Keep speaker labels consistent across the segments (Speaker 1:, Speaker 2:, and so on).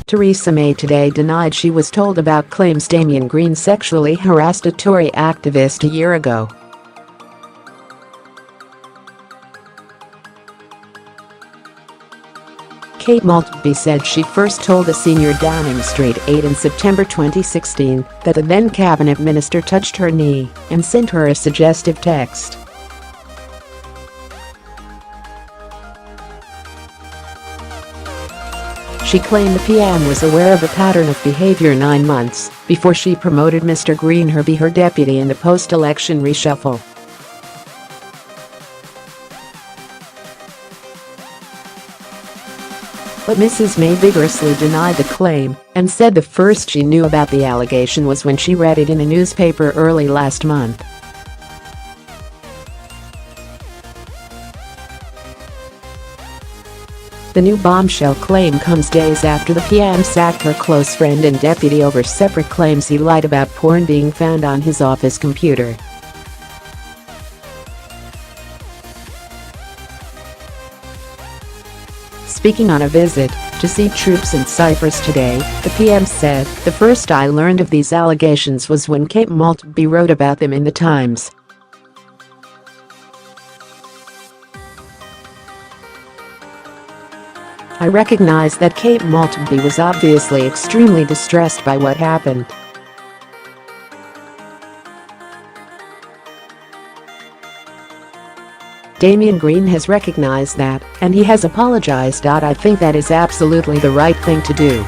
Speaker 1: Theresa May today denied she was told about claims Damian Green sexually harassed a Tory activist a year ago. Kate Maltby said she first told a senior Downing Street aide in September 2016 that the then cabinet minister touched her knee and sent her a suggestive text. She claimed the PM was aware of a pattern of behaviour 9 months before she promoted Mr. Green to be her deputy in the post-election reshuffle. But Mrs. May vigorously denied the claim and said the first she knew about the allegation was when she read it in a newspaper early last month. The new bombshell claim comes days after the PM sacked her close friend and deputy over separate claims he lied about porn being found on his office computer. Speaking on a visit to see troops in Cyprus today, the PM said, "The first I learned of these allegations was when Kate Maltby wrote about them in the Times. I recognized that Kate Maltby was obviously extremely distressed by what happened. Damian Green has recognized that, and he has apologized. I think that is absolutely the right thing to do."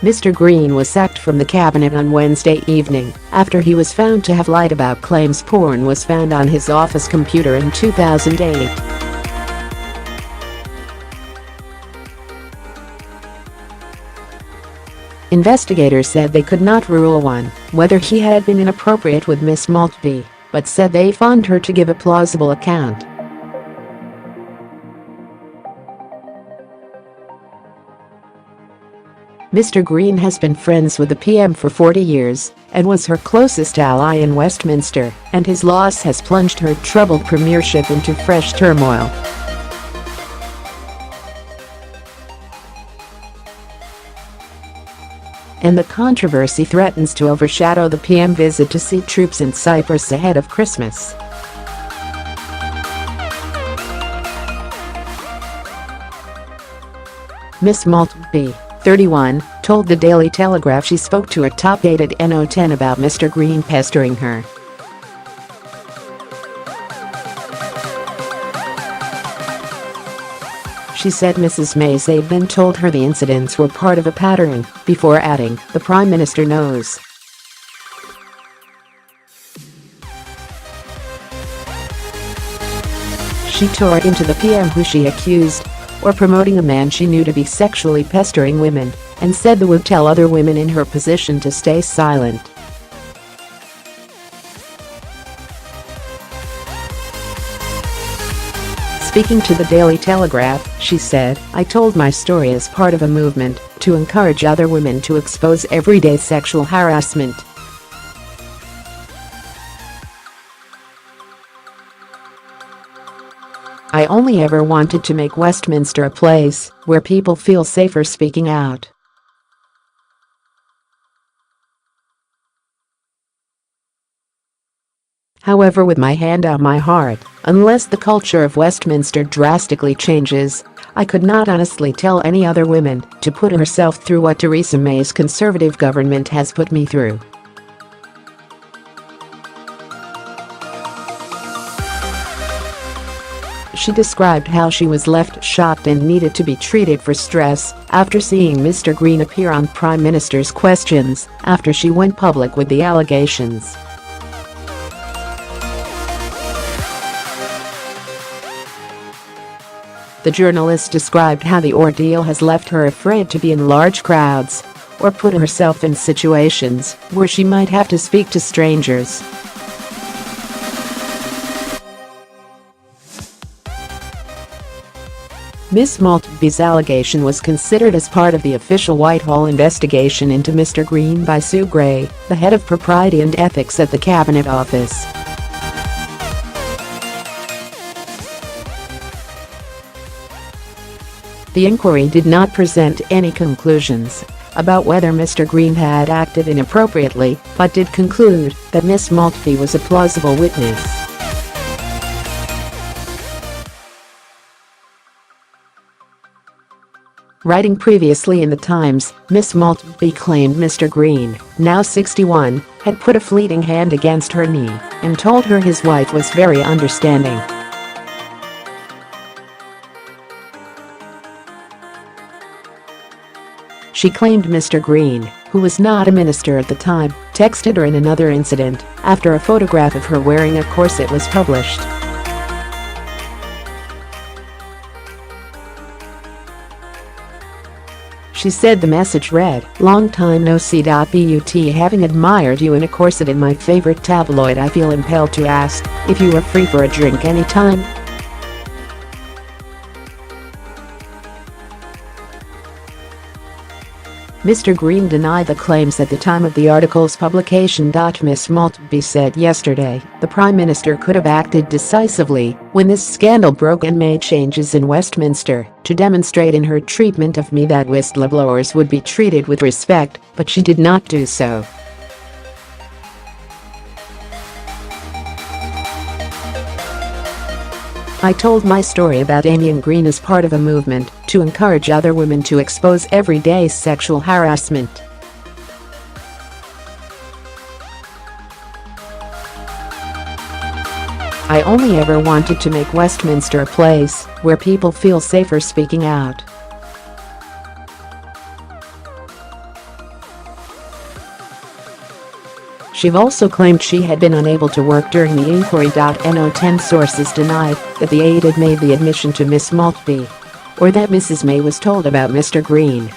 Speaker 1: Mr. Green was sacked from the cabinet on Wednesday evening after he was found to have lied about claims porn was found on his office computer in 2008. Investigators said they could not rule whether he had been inappropriate with Miss Maltby, but said they found her to give a plausible account. Mr. Green has been friends with the PM for 40 years and was her closest ally in Westminster, and his loss has plunged her troubled premiership into fresh turmoil. And the controversy threatens to overshadow the PM visit to see troops in Cyprus ahead of Christmas. Miss Maltby, 31, told the Daily Telegraph she spoke to a top aide at No10 about Mr. Green pestering her. She said Mrs. May's aide then told her the incidents were part of a pattern, before adding, "The Prime Minister knows." She tore into the PM who she accused of promoting a man she knew to be sexually pestering women, and said that would tell other women in her position to stay silent. Speaking to the Daily Telegraph, she said, "I told my story as part of a movement to encourage other women to expose everyday sexual harassment. I only ever wanted to make Westminster a place where people feel safer speaking out." However, with my hand on my heart, unless the culture of Westminster drastically changes, I could not honestly tell any other woman to put herself through what Theresa May's Conservative government has put me through. She described how she was left shocked and needed to be treated for stress after seeing Mr. Green appear on Prime Minister's Questions after she went public with the allegations. The journalist described how the ordeal has left her afraid to be in large crowds or put herself in situations where she might have to speak to strangers. Miss Maltby's allegation was considered as part of the official Whitehall investigation into Mr. Green by Sue Gray, the head of propriety and ethics at the Cabinet Office. The inquiry did not present any conclusions about whether Mr. Green had acted inappropriately, but did conclude that Miss Maltby was a plausible witness. Writing previously in The Times, Miss Maltby claimed Mr. Green, now 61, had put a fleeting hand against her knee and told her his wife was very understanding. She claimed Mr. Green, who was not a minister at the time, texted her in another incident after a photograph of her wearing a corset was published. She said the message read, "Long time no see. But having admired you in a corset in my favorite tabloid, I feel impelled to ask if you are free for a drink anytime." Mr. Green denied the claims at the time of the article's publication. Miss Maltby said yesterday the Prime Minister could have acted decisively when this scandal broke and made changes in Westminster to demonstrate in her treatment of me that whistleblowers would be treated with respect, but she did not do so. I told my story about Damian Green as part of a movement to encourage other women to expose everyday sexual harassment. I only ever wanted to make Westminster a place where people feel safer speaking out. She also claimed she had been unable to work during the inquiry. 10 sources denied that the aide had made the admission to Miss Maltby or that Mrs. May was told about Mr. Green.